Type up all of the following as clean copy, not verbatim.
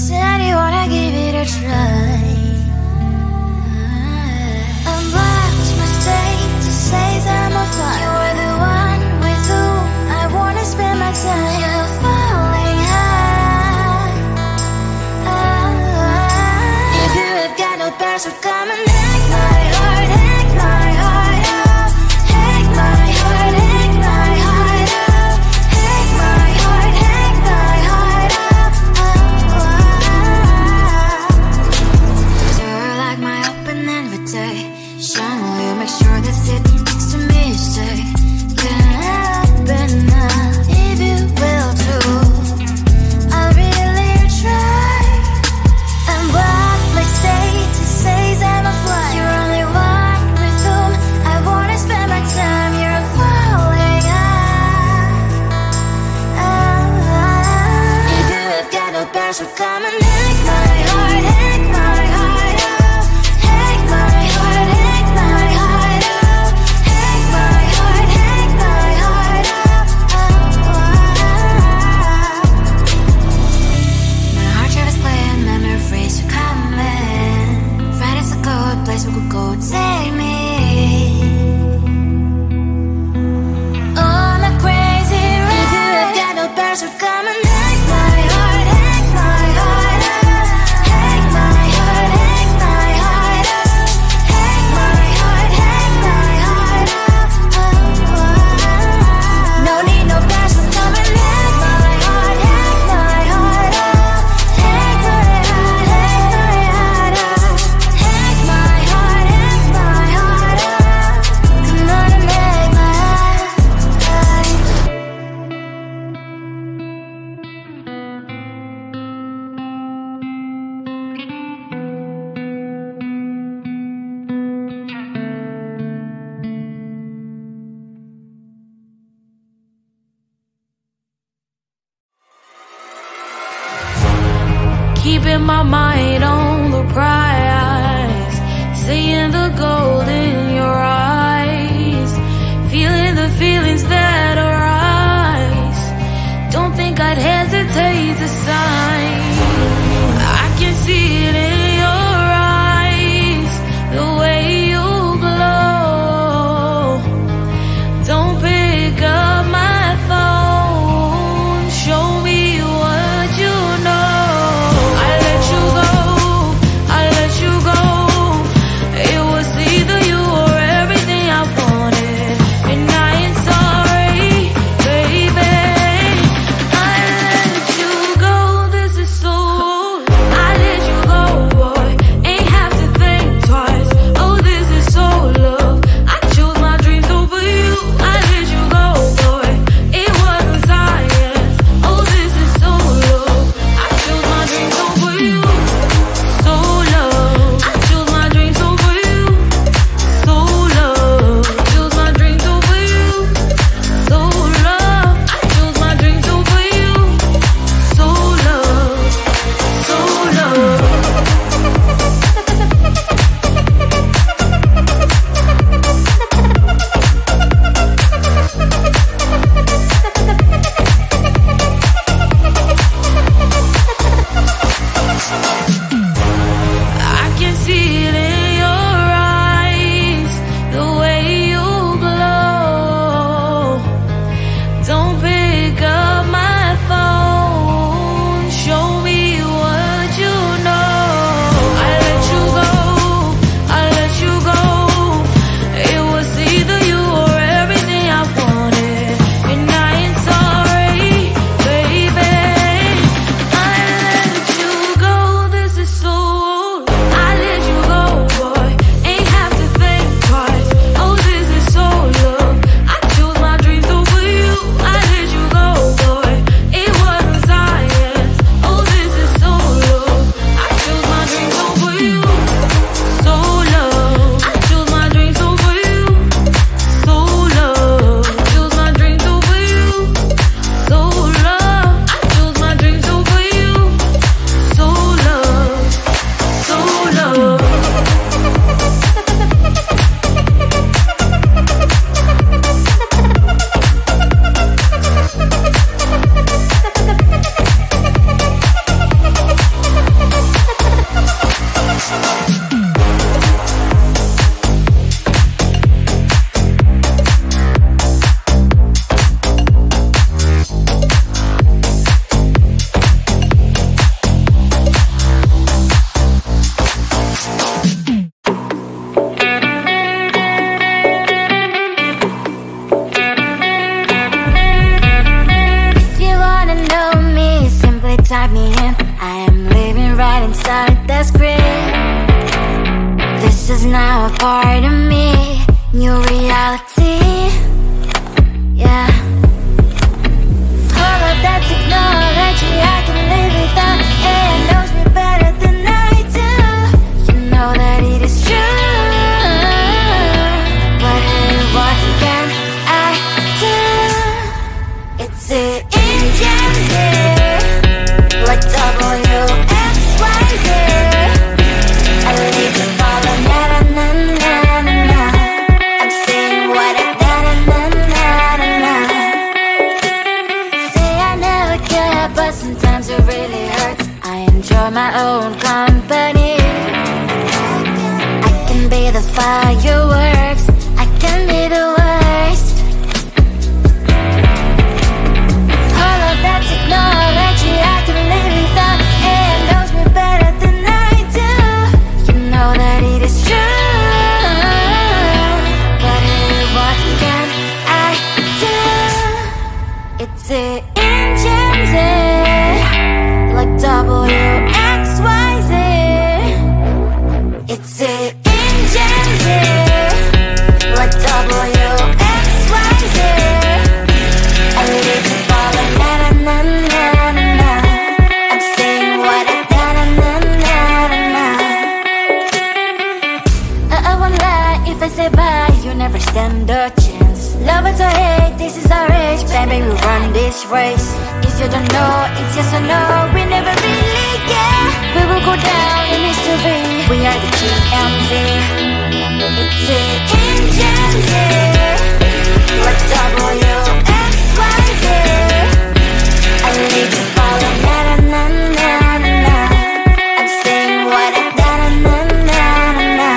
Said you wanna give it a try. Unblocked my state to say I'm a fly. You were the one with whom I wanna spend my time. You're falling high. If you have got no bears, so come and hack my heart, hack my heart out. Hack my heart, hack my heart out. Hack my heart, hack my heart out. You're like my open invitation. Will you make sure that sitting next to me you stay? Can happen now, if you will too. I'll really try and block my state to say I'm a fly. You're only one with whom I wanna spend my time. You're falling high. If you have got no bears, so come and hack my heart, hack my heart out. Hack my heart, hack my heart out. Hack my heart, hack my heart out. My heart drive is playing memories are coming. Friday's a good place we could go, take me on a crazy ride. If you have got no bears, so come and hack my heart, hack my heart out. Hack my heart, hack my heart out. Hack my heart, hack my heart out. No need no bears, so come and hack my heart, hack my heart out. Hack my heart, hack my heart out. Hack my heart, hack my heart out. Come on and make my heart. Keeping my mind on the prize, seeing the gold in your eyes, feeling the feelings that arise. Don't think I'd hesitate to sign. I can see it in your eyes, the way you glow. Don't pick up my phone, show me what you know. I let you go, I let you go. It was either I am living right inside the script. This is now a part of me, new reality. Yeah. All of that technology I can live without. AI knows me better than I do. You know that it is true. But hey, what can I do? It's the engines here, like WXYZ. I leave you falling, na na na na na na. I'm saying what I na na na na na na. Say I never care, but sometimes it really hurts. I enjoy my own company. I can be the fireworks, I can be the worst. All of that technology I can live without. AI knows me better than I do. You know that it is true. But hey, what can I do? It's the engines, like WXYZ. It's the engines, like WXYZ. I leave you falling, na na na na na na. I'm saying what I na na na na na na. I won't lie if I say bye, you never stand a chance. Love is or hate, this is our age. Baby, we run this race. If you don't know, it's yes or no. We never really care. We will go down in history. We are the GMZ. It's the engines, like WXYZ. I leave you falling, na na na na na na. I'm saying what I na na na na na na.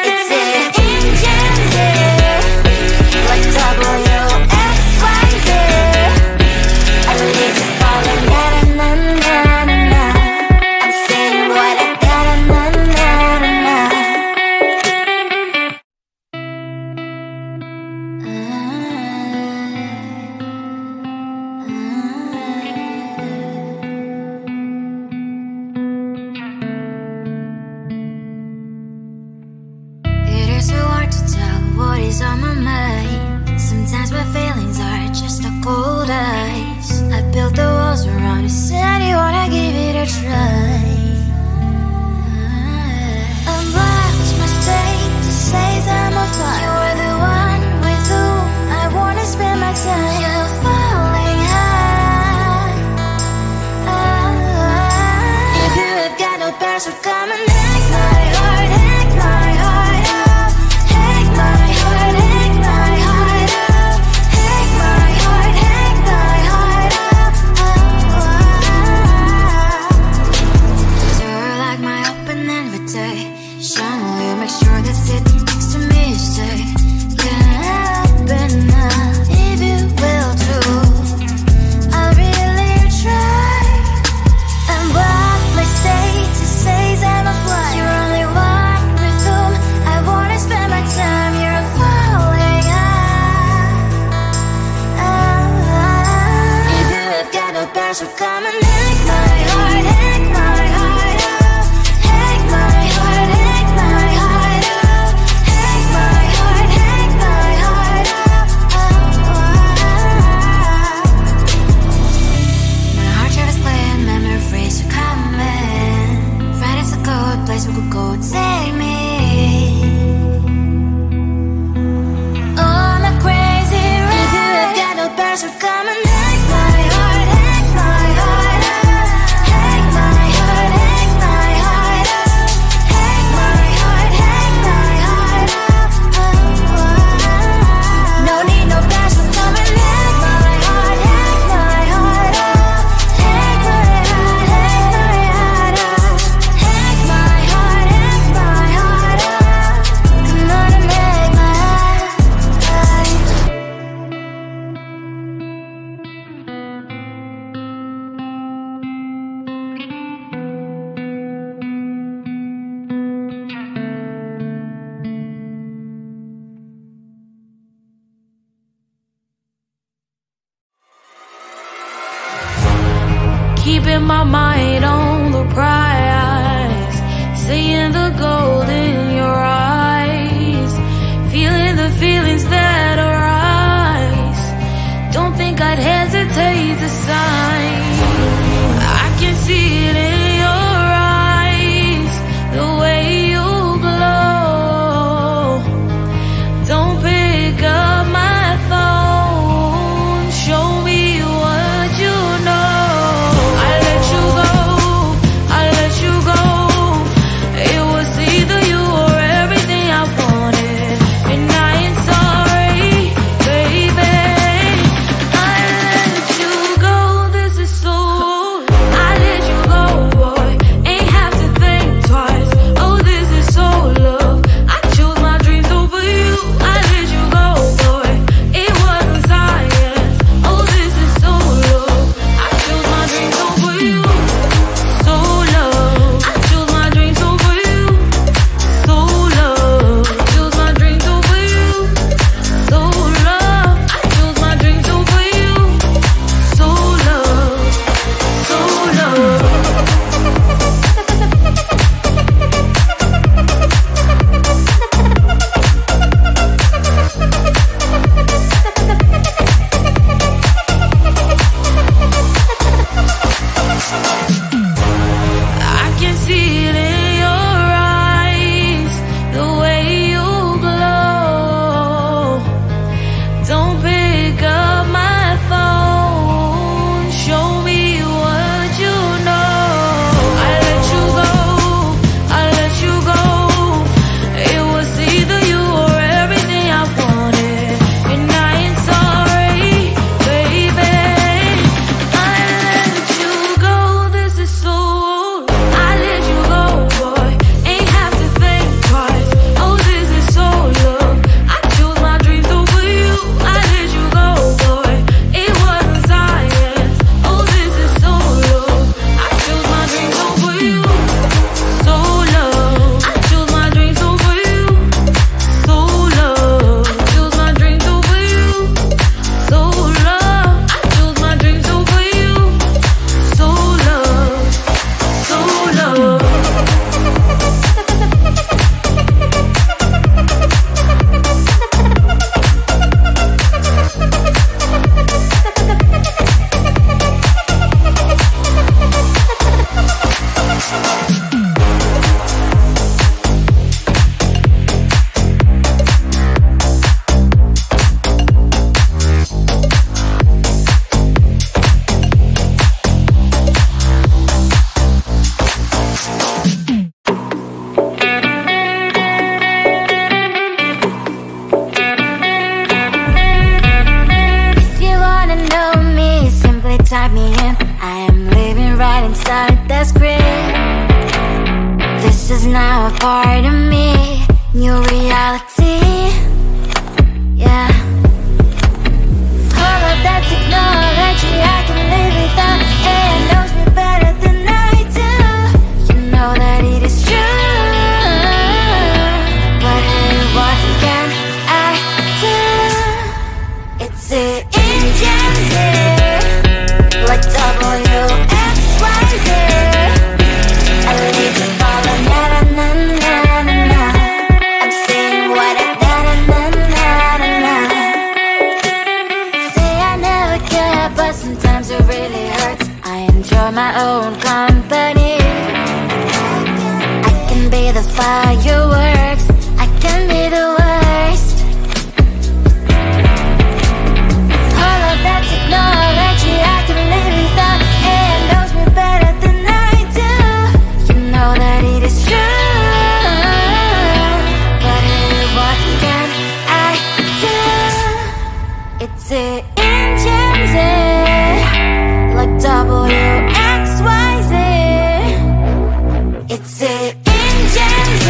It's the engines, like WXYZ. I leave you falling, na na na na na na. I'm saying what I na na na na na. It is so hard to tell what is on my mind. Sometimes my feelings are just a cold ice. I built the walls around you, said you wanna give it a try. Unlocked my state to say I'm a fly. You're the one with whom I wanna spend my time. You're falling high. If you have got no password, come and hack my heart, hack my heart up. Hack my heart, hack my heart up. Hack my heart, hack my heart up. You're like my open invitation. Will you make sure that sit next to me stay? Can open up if you will too. I'll really try. And what my state to say I'm a fly. You're only one with whom I wanna spend my time. You're falling high. If you have got no password, come and hack my heart, hack my heart up. Hack my heart, hack my heart up. Hack my heart, hack my heart up. My heart travels playing memories are coming. Friday's a good place we could go, take me. On a crazy ride. If you have got no password, come and hack my heart, hack my heart up. Hack my heart, hack my heart up. Hack my heart, hack my heart up. No need no password, come and hack my heart, hack my heart up. Hack my heart, hack my heart up. Hack my heart, hack my heart mind on the prize, seeing the gold in your eyes, feeling the feelings that arise. Don't think I'd hesitate to sign. I can see it in your eyes, the way you glow. Don't pick up my phone, show me what you know. I let you go, I let you go. It was either you or everything I wanted, and I ain't sorry, baby. I let you go, this is so. I let you go, boy, ain't have to think twice. Oh, this is so love. I chose my dreams over you. I let you go, boy, it wasn't science. Oh, this is so love. I chose my dreams over you. So love. I chose my dreams over you. So love. Chose my dreams over you. So love. I chose my dreams over you. So love. So love. I can see it in your eyes, the way you glow. Don't pick up my phone, show me what you know. I let you go, I let you go. It was either you or everything I wanted, and I ain't sorry, baby. I let you go, this is so. I let you go, boy, ain't have to think twice. Oh, this is so love. I chose my dreams over you. I let you go, boy, it wasn't science. Oh, this is so love. I chose my dreams over you. So love. I chose my dreams over you. So love. Chose my dreams over you. So love. I chose my dreams over you. So love. So love. If you wanna know me, simply type me in. I am living right inside that screen. This is now a part of me, new reality. Yeah. All of that technology I can live without. It knows me better than I do. You know that it is true. But hey, what can I do? It's the engines like WXYZ. I leave it all on na na na na na. I'm saying what I na na na na na. Say I never care, but sometimes it really hurts. I enjoy my own company. I can be the fireworks, I can be the worst. All of that technology I can live without. It knows me better than I do. You know that it is true. But hey, what can I do? It's the engines like WXYZ. It's the engines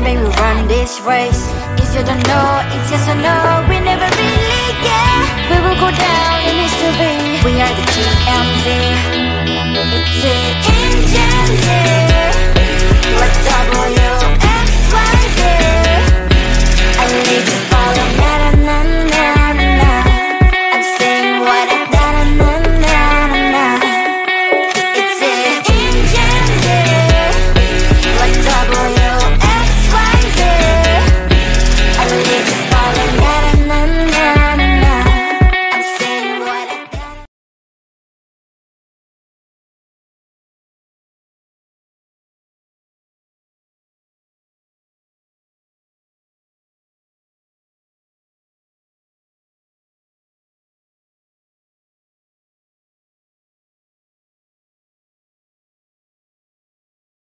baby, we run this race. If you don't know, it's yes or no. We never really get. We will go down in history. We are the TMZ. It's it.